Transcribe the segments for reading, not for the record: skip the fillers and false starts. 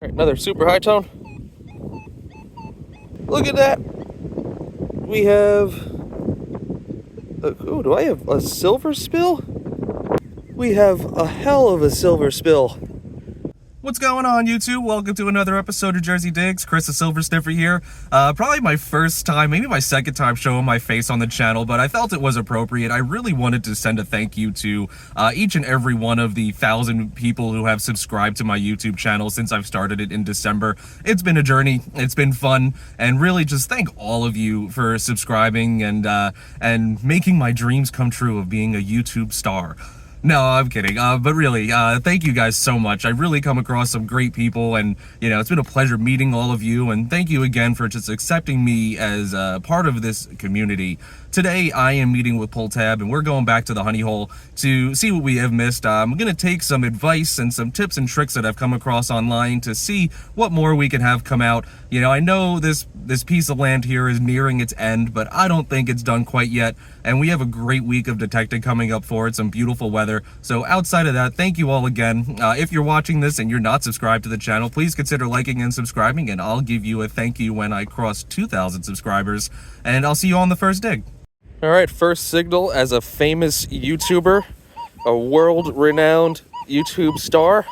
Right, another super high tone. Look at that. We have... do I have a silver spill? We have a hell of a silver spill. What's going on, YouTube? Welcome to another episode of Jersey Digs. Chris the Silver Sniffer here. Probably my first time, maybe my second time showing my face on the channel, but I felt it was appropriate. I really wanted to send a thank you to each and every one of the 1,000 people who have subscribed to my YouTube channel since I've started it in December. It's been a journey, it's been fun, and really just thank all of you for subscribing and making my dreams come true of being a YouTube star. No, I'm kidding. But really, thank you guys so much. I've really come across some great people, and, you know, it's been a pleasure meeting all of you, and thank you again for just accepting me as part of this community. Today, I am meeting with Pull Tab, and we're going back to the honey hole to see what we have missed. I'm going to take some advice and some tips and tricks that I've come across online to see what more we can have come out. You know, I know this piece of land here is nearing its end, but I don't think it's done quite yet, and we have a great week of detecting coming up for it, some beautiful weather. So outside of that, thank you all again. If you're watching this and you're not subscribed to the channel, please consider liking and subscribing, and I'll give you a thank you when I cross 2,000 subscribers, and I'll see you on the first dig. All right, first signal as a famous YouTuber, a world-renowned YouTube star,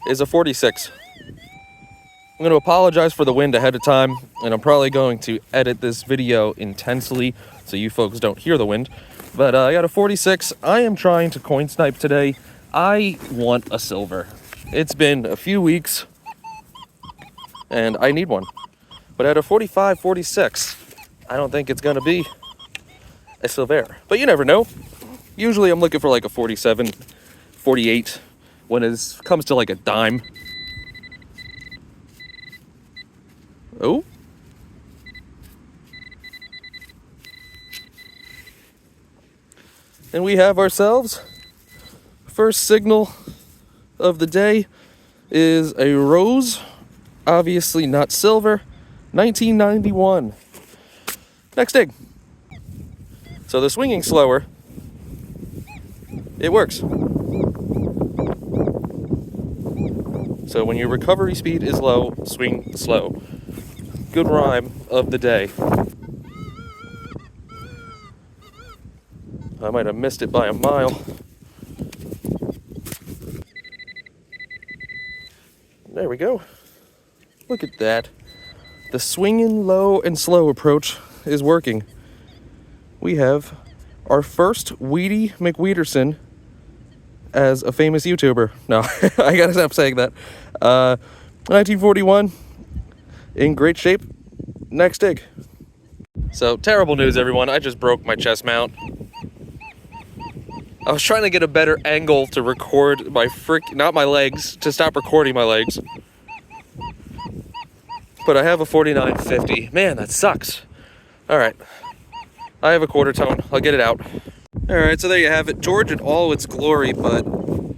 is a 46. I'm going to apologize for the wind ahead of time, and I'm probably going to edit this video intensely so you folks don't hear the wind. But I got a 46. I am trying to coin snipe today. I want a silver. It's been a few weeks, and I need one. But at a 45, 46, I don't think it's going to be a silver. But you never know. Usually I'm looking for like a 47, 48 when it comes to like a dime. Oh. And we have ourselves, first signal of the day is a rose, obviously not silver, 1991. Next dig. So the swinging slower, it works. So when your recovery speed is low, swing slow. Good rhyme of the day. I might have missed it by a mile. There we go. Look at that. The swinging low and slow approach is working. We have our first Weedy McWeederson as a famous YouTuber. No, I gotta stop saying that. 1941, in great shape. Next dig. So, terrible news, everyone. I just broke my chest mount. I was trying to get a better angle to record my not my legs, to stop recording my legs. But I have a 4950. Man, that sucks. All right. I have a quarter tone. I'll get it out. All right, so there you have it. George in all its glory, but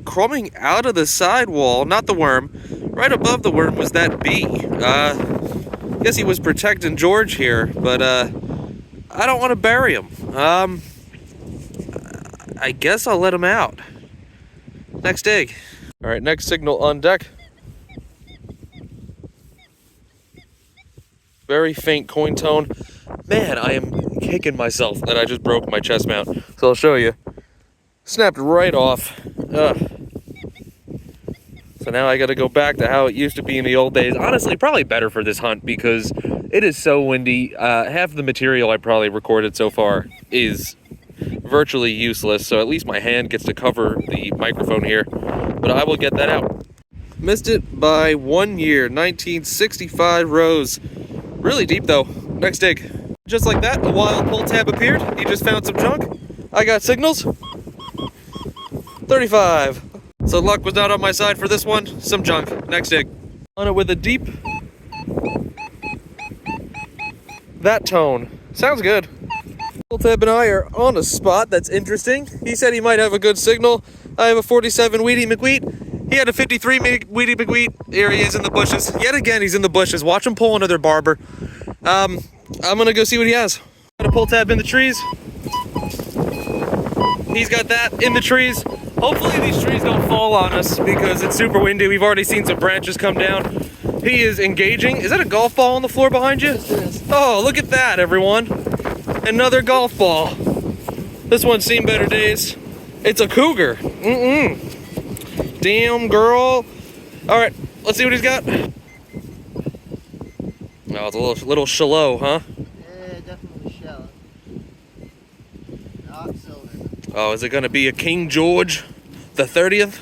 crumbing out of the sidewall, not the worm. Right above the worm was that bee. Guess he was protecting George here, but I don't want to bury him. I guess I'll let him out. Next dig. All right, next signal on deck. Very faint coin tone. Man, I am kicking myself that I just broke my chest mount. So I'll show you. Snapped right off. Ugh. So now I got to go back to how it used to be in the old days. Honestly, probably better for this hunt because it is so windy. Half the material I probably recorded so far is virtually useless. So at least my hand gets to cover the microphone here. But I will get that out. Missed it by 1 year. 1965 rose. Really deep though. Next dig. Just like that, a wild Pull Tab appeared. He just found some junk. I got signals. 35. So luck was not on my side for this one. Some junk. Next dig. On it with a deep. That tone. Sounds good. Pull Tab and I are on a spot that's interesting. He said he might have a good signal. I have a 47 Weedy McWheat. He had a 53 Weedy McWheat. Here he is in the bushes. Yet again, he's in the bushes. Watch him pull another barber. I'm gonna go see what he has. Got a Pull Tab in the trees. He's got that in the trees. Hopefully these trees don't fall on us because it's super windy. We've already seen some branches come down. He is engaging. Is that a golf ball on the floor behind you? Yes, it is. Oh, look at that, everyone. Another golf ball. This one's seen better days. It's a cougar. Damn, girl. All right, let's see what he's got. Oh, it's a little shallow, huh? Yeah, definitely shallow. Not silver. Oh, is it gonna be a King George the 30th?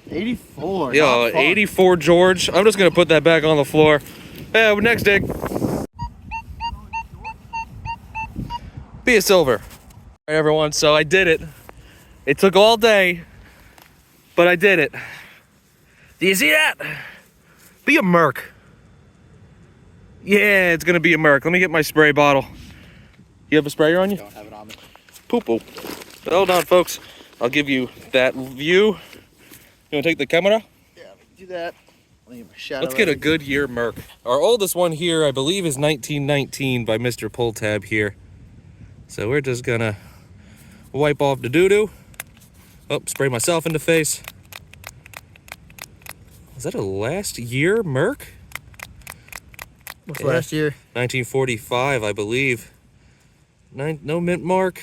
84. Yo, 84 George. I'm just gonna put that back on the floor. Yeah, next dig. Be a silver. All right, everyone, so I did it. It took all day, but I did it. Do you see that? Be a merc. Yeah, it's gonna be a merc. Let me get my spray bottle. You have a sprayer on you? Don't have it on me. Poo-poo. Hold on, folks. I'll give you that view. You wanna take the camera? Yeah, do that. Let's get a good year merc. Our oldest one here, I believe, is 1919 by Mr. Pull Tab here. So we're just gonna wipe off the doo-doo. Oh, spray myself in the face. Is that a last year merc? What's last year? 1945, I believe. No mint mark.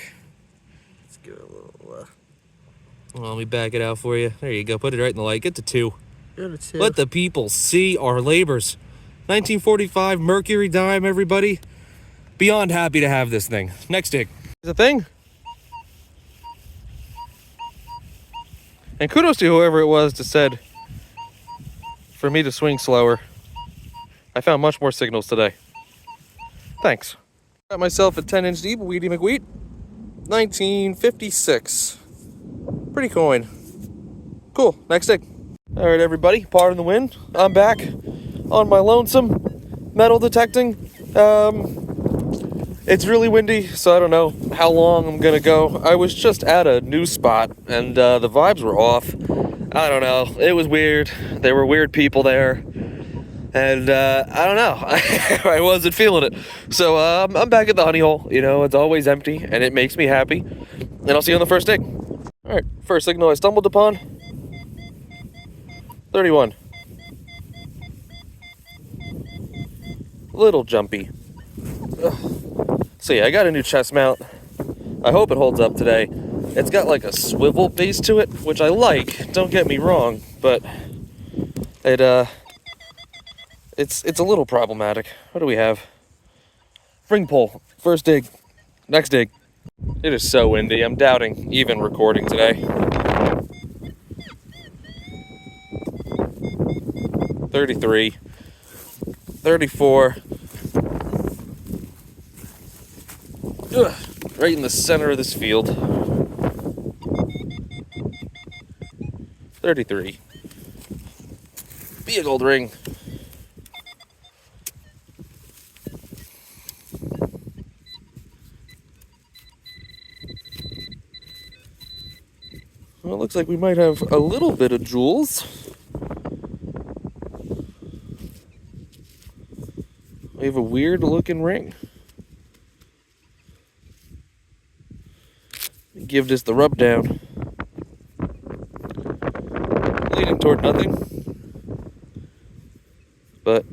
Let's give it a little. Well, let me back it out for you. There you go. Put it right in the light. Get to 2. Go to 2. Let the people see our labors. 1945 Mercury dime, everybody. Beyond happy to have this thing. Next dig. Is a thing. And kudos to whoever it was that said for me to swing slower. I found much more signals today. Thanks. Got myself a 10-inch deep Weedy McWheat. 1956. Pretty coin. Cool. Next dig. All right, everybody. Pardon the wind. I'm back on my lonesome metal detecting. It's really windy, so I don't know how long I'm gonna go. I was just at a new spot, and the vibes were off. I don't know. It was weird. There were weird people there, and I don't know. I wasn't feeling it. So I'm back at the honey hole. You know, it's always empty, and it makes me happy. And I'll see you on the first dig. All right, first signal I stumbled upon. 31. Little jumpy. Ugh. So yeah, I got a new chest mount. I hope it holds up today. It's got like a swivel base to it, which I like, don't get me wrong, but it's a little problematic. What do we have? Ring pole, first dig, next dig. It is so windy, I'm doubting even recording today. 33, 34. Ugh, right in the center of this field. 33. Big old ring. Well, it looks like we might have a little bit of jewels. We have a weird looking ring. Give this the rub down. Leading toward nothing. But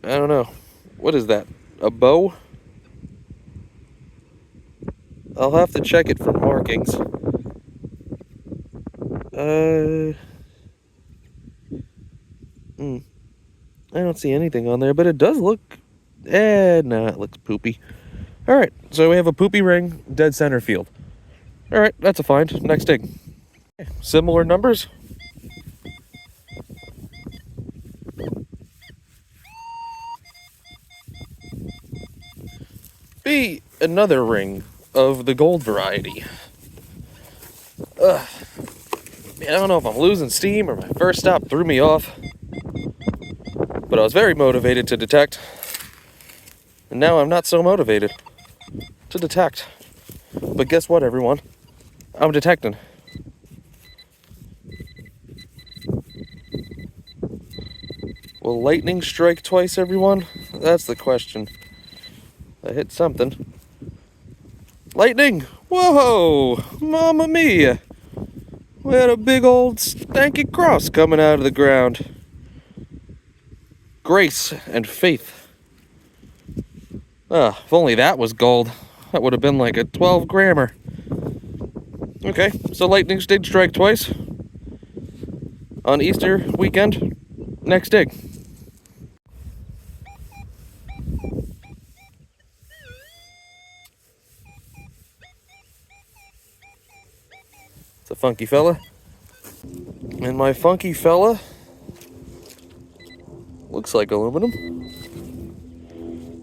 I don't know. What is that? A bow? I'll have to check it for markings. I don't see anything on there, but it does look... nah, it looks poopy. Alright, so we have a poopy ring, dead center field. Alright, that's a find. Next dig. Similar numbers. Be another ring of the gold variety. Man, I don't know if I'm losing steam or my first stop threw me off. But I was very motivated to detect. And now I'm not so motivated to detect. But guess what, everyone? I'm detecting. Will lightning strike twice, everyone? That's the question. I hit something. Lightning! Whoa! Mamma mia! We had a big old stanky cross coming out of the ground. Grace and faith. If only that was gold. That would have been like a 12 grammer. Okay, so lightning did strike twice. On Easter weekend, next dig. It's a funky fella. And my funky fella looks like aluminum.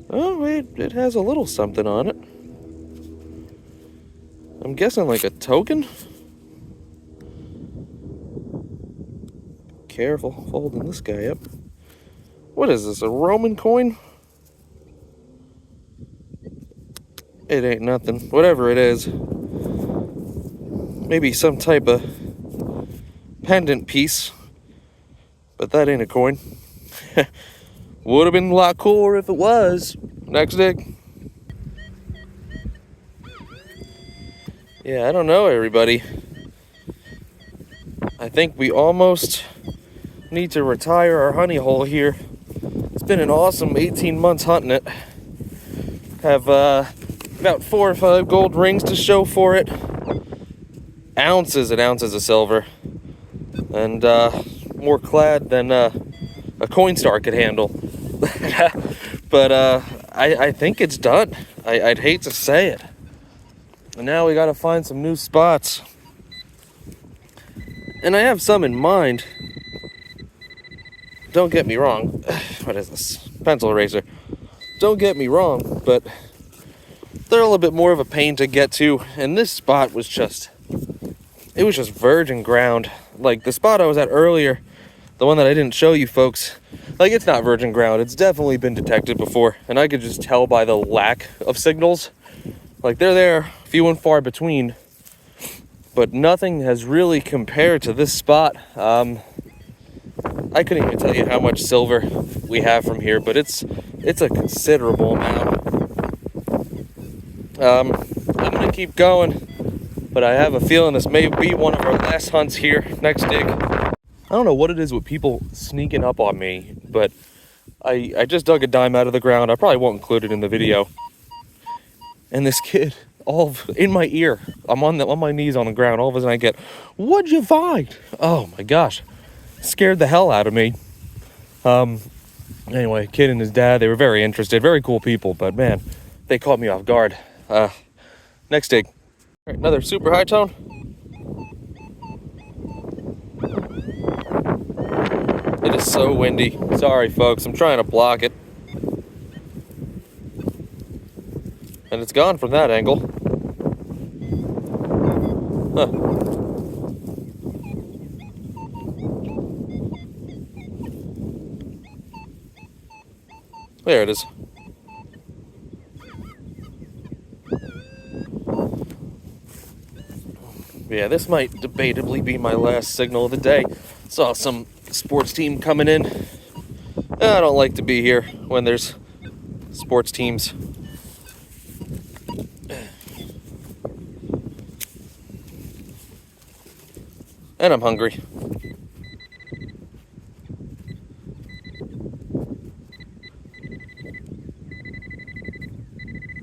Oh, it has a little something on it. I'm guessing like a token? Careful folding this guy up. What is this, a Roman coin? It ain't nothing. Whatever it is. Maybe some type of pendant piece. But that ain't a coin. Would have been a lot cooler if it was. Next dig. Yeah, I don't know, everybody. I think we almost need to retire our honey hole here. It's been an awesome 18 months hunting it. Have about 4 or 5 gold rings to show for it. Ounces and ounces of silver. And more clad than a Coinstar could handle. But I think it's done. I'd hate to say it. And now we gotta find some new spots. And I have some in mind. Don't get me wrong. What is this? Pencil eraser. Don't get me wrong, but they're a little bit more of a pain to get to. And this spot was just, it was just virgin ground. Like the spot I was at earlier, the one that I didn't show you folks, like it's not virgin ground. It's definitely been detected before. And I could just tell by the lack of signals. Like they're there, few and far between. But nothing has really compared to this spot. I couldn't even tell you how much silver we have from here, but it's a considerable amount. I'm gonna keep going, but I have a feeling this may be one of our last hunts here. Next dig. I don't know what it is with people sneaking up on me, but I just dug a dime out of the ground. I probably won't include it in the video. And this kid, all in my ear, I'm on my knees on the ground. All of a sudden I get, "What'd you find?" Oh my gosh, scared the hell out of me. Anyway, kid and his dad, they were very interested, very cool people, but man, they caught me off guard. Next dig. All right, another super high tone. It is so windy. Sorry, folks. I'm trying to block it. And it's gone from that angle. Huh. There it is. Yeah, this might debatably be my last signal of the day. Saw some sports team coming in. I don't like to be here when there's sports teams. And I'm hungry.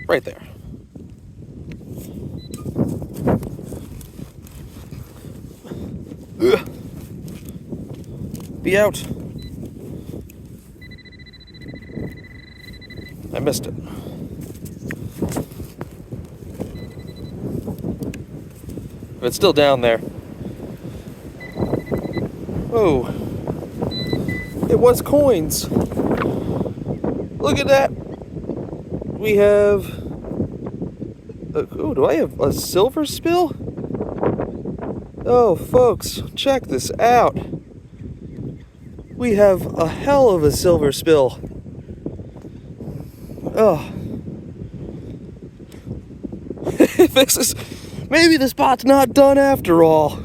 Right there. Ugh. Be out. I missed it. But it's still down there. Oh, it was coins. Look at that. We have, do I have a silver spill? Oh, folks, check this out. We have a hell of a silver spill. Oh. Maybe the spot's not done after all.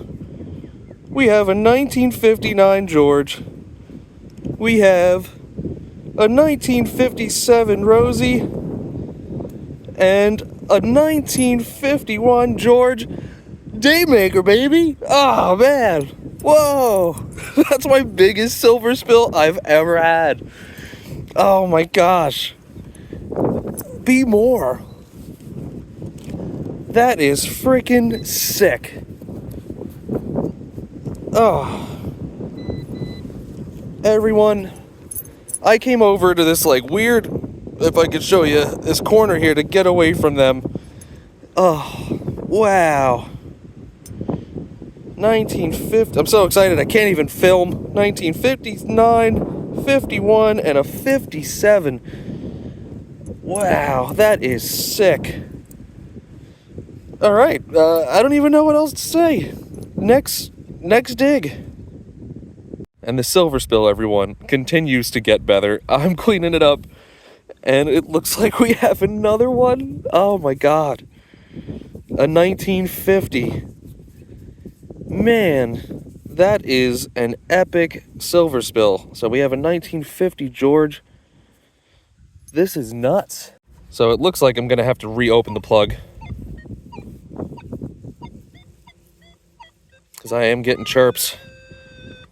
We have a 1959 George. We have a 1957 Rosie. And a 1951 George Daymaker, baby. Oh, man. Whoa. That's my biggest silver spill I've ever had. Oh, my gosh. Be more. That is freaking sick. Oh. Everyone, I came over to this like weird, if I could show you, this corner here to get away from them. Oh, wow. 1950, I'm so excited I can't even film. 1959, 51, and a 57. Wow, that is sick. All right, I don't even know what else to say. Next dig. And the silver spill, everyone, continues to get better. I'm cleaning it up, and it looks like we have another one. Oh my god. A 1950. Man, that is an epic silver spill. So we have a 1950 George. This is nuts. So it looks like I'm gonna have to reopen the plug, because I am getting chirps,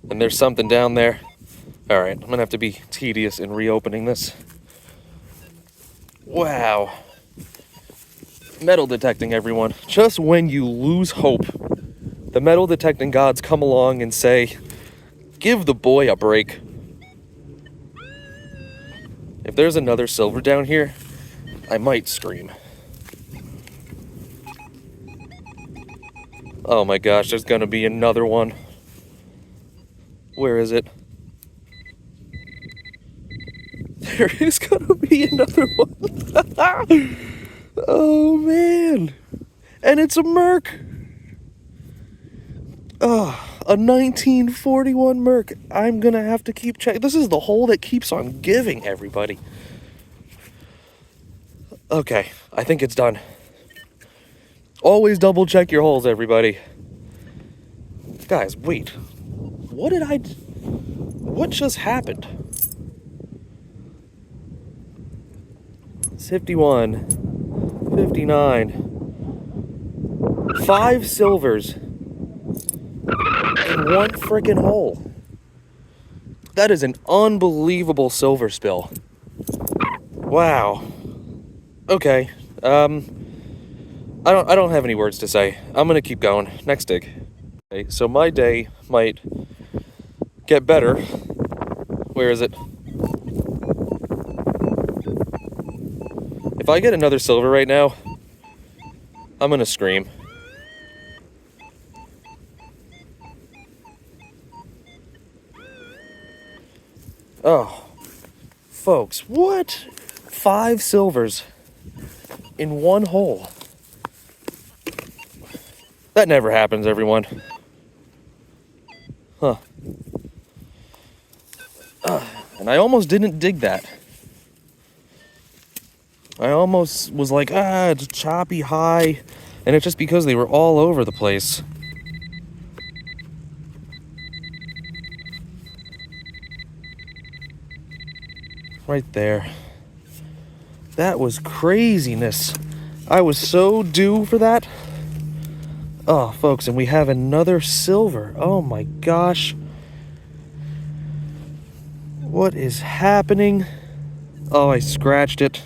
and there's something down there. All right, I'm gonna have to be tedious in reopening this. Wow. Metal detecting, everyone. Just when you lose hope, the metal detecting gods come along and say, give the boy a break. If there's another silver down here, I might scream. Oh my gosh, there's gonna be another one. Where is it? There is gonna be another one. Oh man. And it's a Merc. Oh, a 1941 Merc. I'm gonna have to keep checking. This is the hole that keeps on giving, everybody. Okay, I think it's done. Always double check your holes, everybody. Guys, wait. What just happened? 51, 59, 5 silvers in one freaking hole. That is an unbelievable silver spill. Wow. Okay. I don't have any words to say. I'm gonna keep going. Next dig. Okay, so my day might get better. Where is it? If I get another silver right now, I'm gonna scream. Oh, folks, what? 5 silvers in one hole. That never happens, everyone. Huh. And I almost didn't dig that. I almost was like, it's choppy high, and it's just because they were all over the place. Right there. That was craziness. I was so due for that. Oh, folks, and we have another silver. Oh my gosh. What is happening? Oh, I scratched it.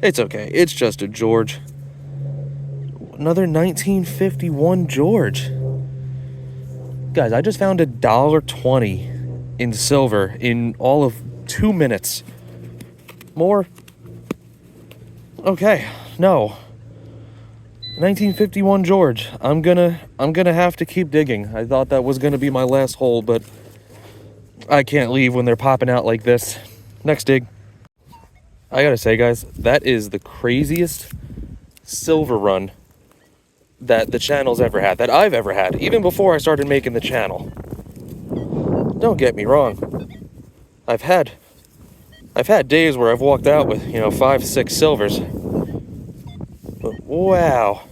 It's okay. It's just a George. Another 1951 George. Guys, I just found $1.20 in silver in all of 2 minutes. More? Okay, no. 1951 George. I'm gonna have to keep digging. I thought that was gonna be my last hole, but I can't leave when they're popping out like this. Next dig. I gotta say, guys, that is the craziest silver run that the channel's ever had, that I've ever had, even before I started making the channel. Don't get me wrong. I've had days where I've walked out with, 5, 6 silvers. But wow.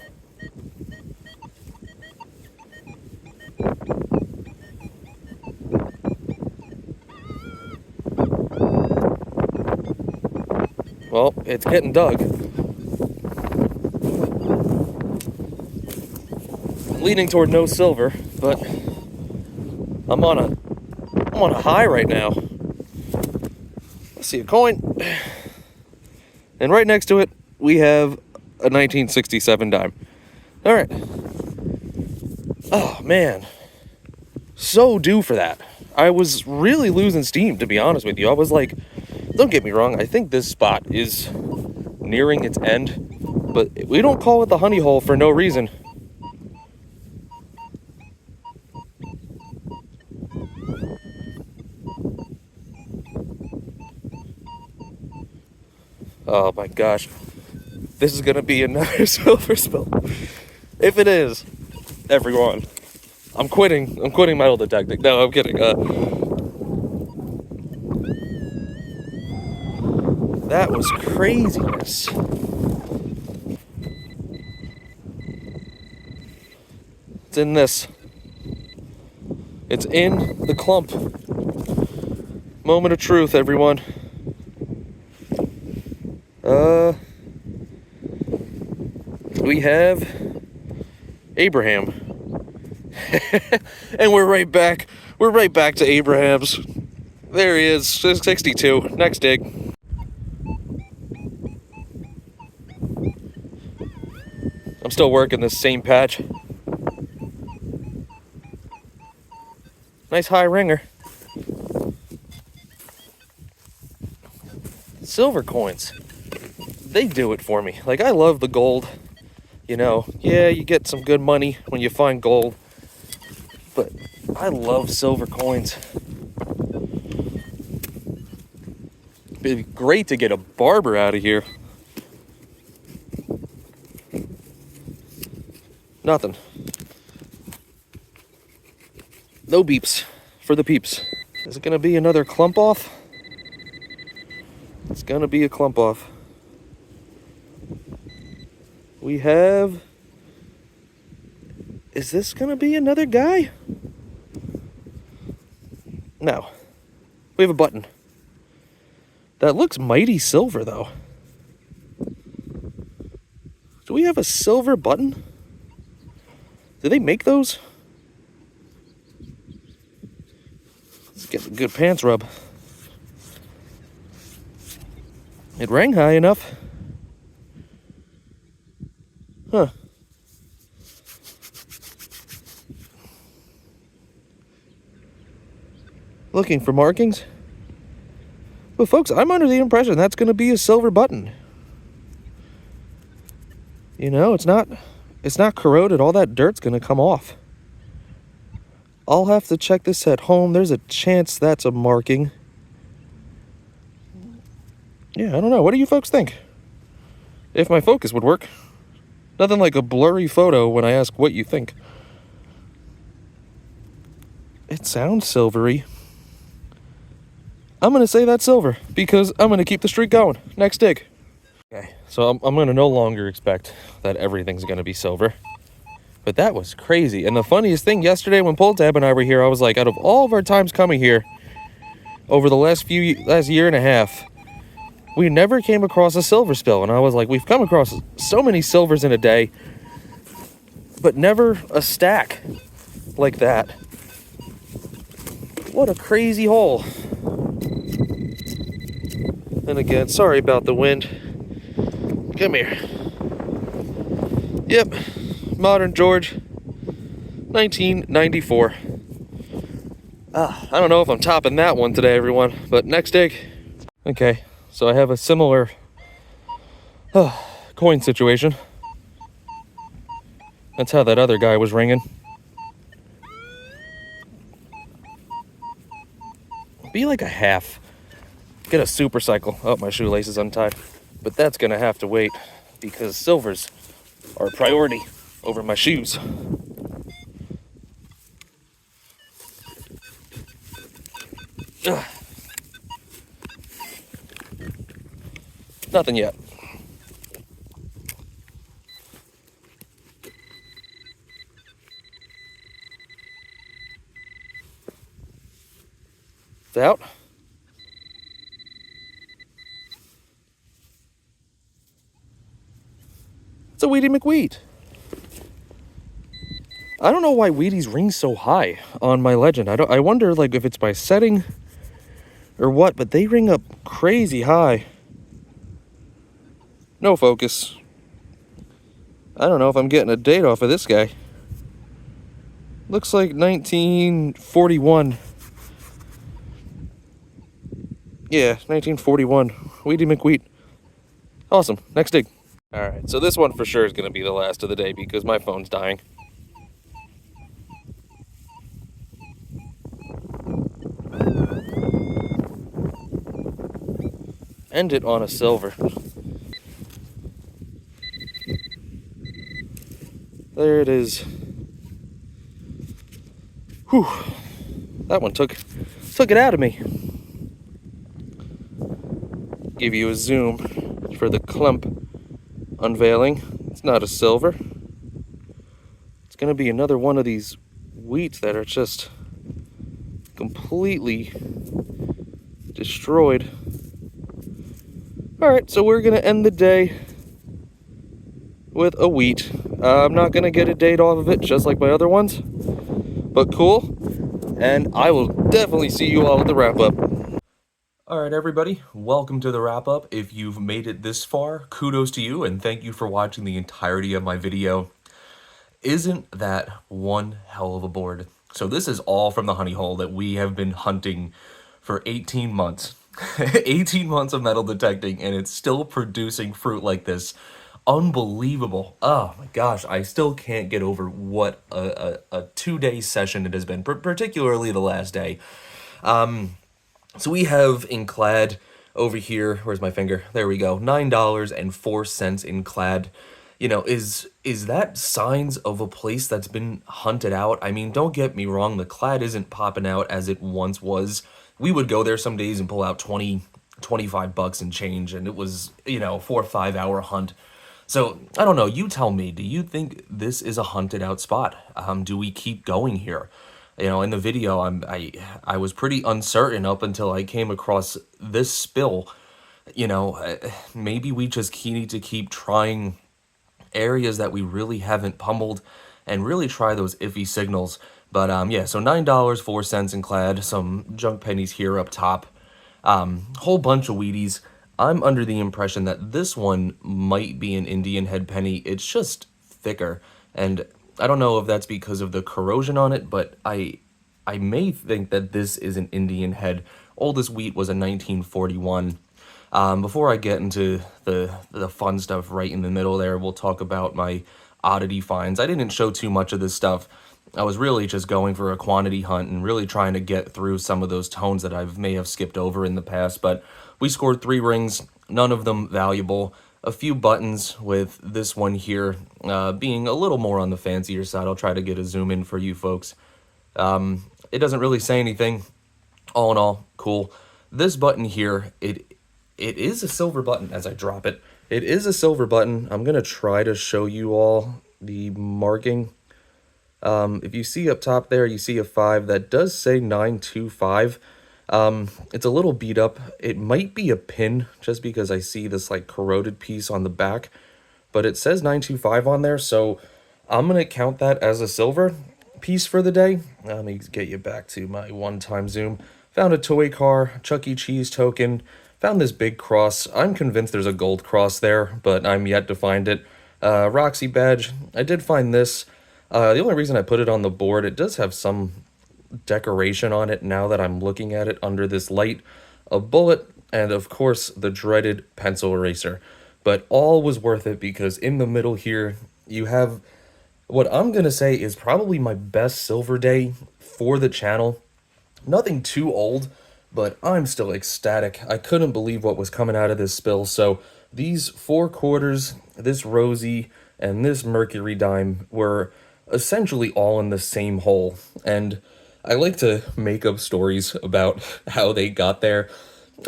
Well, it's getting dug. leaning toward no silver, but I'm on a high right now. I see a coin, and right next to it we have a 1967 dime. All right. Oh man, so due for that. I was really losing steam, to be honest with you. I was like, don't get me wrong, I think this spot is nearing its end, but we don't call it the honey hole for no reason. Oh my gosh, this is gonna be another silver spill. If it is, everyone, I'm quitting metal detecting. No, I'm kidding. That was craziness. It's in this. It's in the clump. Moment of truth, everyone. We have Abraham. And we're right back to Abraham's. There he is, 62. Next dig. I'm still working this same patch. Nice high ringer. Silver coins. They do it for me. Like, I love the gold. You know, yeah, you get some good money when you find gold. But I love silver coins. It'd be great to get a barber out of here. Nothing. No beeps for the peeps. Is it gonna be another clump off? It's gonna be a clump off. We have... Is this gonna be another guy? No. We have a button. That looks mighty silver, though. Do we have a silver button? Do they make those? Let's get a good pants rub. It rang high enough. Huh. Looking for markings? Well, folks, I'm under the impression that's going to be a silver button. You know, it's not corroded. All that dirt's going to come off. I'll have to check this at home. There's a chance that's a marking. Yeah, I don't know. What do you folks think? If my focus would work. Nothing like a blurry photo when I ask what you think. It sounds silvery. I'm going to say that's silver because I'm going to keep the streak going. Next dig. Okay, so I'm going to no longer expect that everything's going to be silver. But that was crazy. And the funniest thing, yesterday when Pull Tab and I were here, I was like, out of all of our times coming here over the last year and a half, we never came across a silver spill. And I was like, we've come across so many silvers in a day, but never a stack like that. What a crazy hole. And again, sorry about the wind. Come here. Yep, Modern George, 1994. I don't know if I'm topping that one today, everyone, but next dig. Okay, so I have a similar coin situation. That's how that other guy was ringing. Be like a half. Get a super cycle. Oh, my shoelace is untied. But that's gonna have to wait because silvers are a priority over my shoes. Ugh. Nothing yet. It's out. It's a Weedy McWheat. I don't know why Wheaties ring so high on my Legend. I wonder, like, if it's by setting or what, but they ring up crazy high. No focus. I don't know if I'm getting a date off of this guy. Looks like 1941. Yeah, 1941. Wheatie McWheat. Awesome. Next dig. Alright, so this one for sure is going to be the last of the day because my phone's dying. End it on a silver. There it is. Whew. That one took it out of me. Give you a zoom for the clump unveiling. It's not a silver. It's going to be another one of these wheats that are just completely destroyed. Alright, so we're going to end the day with a wheat. I'm not going to get a date off of it, just like my other ones. But cool. And I will definitely see you all at the wrap-up. Alright everybody, welcome to the wrap-up. If you've made it this far, kudos to you, and thank you for watching the entirety of my video. Isn't that one hell of a board? So this is all from the honey hole that we have been hunting for 18 months. 18 months of metal detecting, and it's still producing fruit like this. Unbelievable. Oh my gosh, I still can't get over what a 2-day session it has been, particularly the last day. So we have in clad over here, where's my finger? There we go, $9.04 in clad. You know, is that signs of a place that's been hunted out? I mean, don't get me wrong, the clad isn't popping out as it once was. We would go there some days and pull out 20, 25 bucks and change, and it was, you know, 4 or 5 hour hunt. So, I don't know, you tell me, do you think this is a hunted out spot? Do we keep going here? You know, in the video, I was pretty uncertain up until I came across this spill. You know, maybe we just need to keep trying areas that we really haven't pummeled and really try those iffy signals. But yeah, so $9.04 in clad, some junk pennies here up top, whole bunch of Wheaties. I'm under the impression that this one might be an Indian head penny. It's just thicker, and I don't know if that's because of the corrosion on it, but I may think that this is an Indian head. Oldest wheat was a 1941. Before I get into the fun stuff right in the middle there, we'll talk about my oddity finds. I didn't show too much of this stuff. I was really just going for a quantity hunt and really trying to get through some of those tones that I may have skipped over in the past, but we scored 3 rings, none of them valuable. A few buttons, with this one here being a little more on the fancier side. I'll try to get a zoom in for you folks. It doesn't really say anything. All in all, cool. This button here, it is a silver button as I drop it. It is a silver button. I'm going to try to show you all the marking. If you see up top there, you see a 5. That does say 925. It's a little beat up. It might be a pin just because I see this like corroded piece on the back, but it says 925 on there, so I'm going to count that as a silver piece for the day. Let me get you back to my one-time zoom. Found a toy car, Chuck E. Cheese token, found this big cross. I'm convinced there's a gold cross there, but I'm yet to find it. Roxy badge, I did find this. The only reason I put it on the board, it does have some decoration on it now that I'm looking at it under this light. A bullet, and of course the dreaded pencil eraser. But all was worth it because in the middle here, you have what I'm going to say is probably my best silver day for the channel. Nothing too old, but I'm still ecstatic. I couldn't believe what was coming out of this spill. So these 4 quarters, this rosy, and this mercury dime were essentially all in the same hole. And I like to make up stories about how they got there.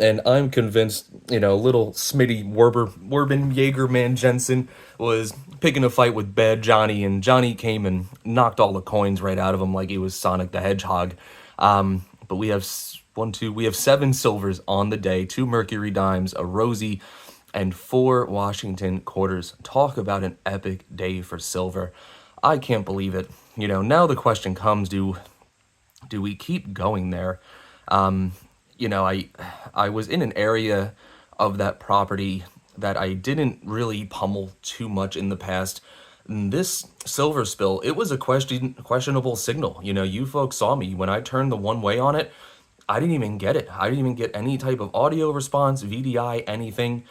And I'm convinced, you know, little Smitty Werben Jaegerman Jensen was picking a fight with Bad Johnny, and Johnny came and knocked all the coins right out of him like he was Sonic the Hedgehog. But we have 7 silvers on the day, 2 mercury dimes, a rosy, and 4 Washington quarters. Talk about an epic day for silver. I can't believe it. You know, now the question comes, do we keep going there? You know, I was in an area of that property that I didn't really pummel too much in the past. And this silver spill, it was a questionable signal. You know, you folks saw me when I turned the one way on it. I didn't even get it. I didn't even get any type of audio response, VDI, anything.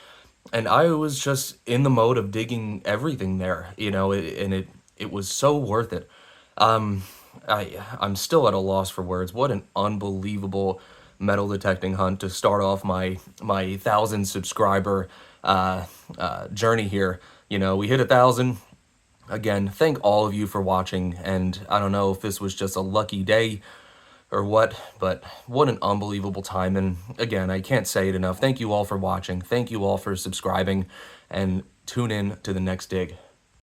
And I was just in the mode of digging everything there, you know, and it was so worth it. I'm still at a loss for words. What an unbelievable metal detecting hunt to start off my 1,000 subscriber journey here. You know, we hit 1,000. Again, thank all of you for watching, and I don't know if this was just a lucky day or what, but what an unbelievable time. And again, I can't say it enough. Thank you all for watching. Thank you all for subscribing, and tune in to the next dig.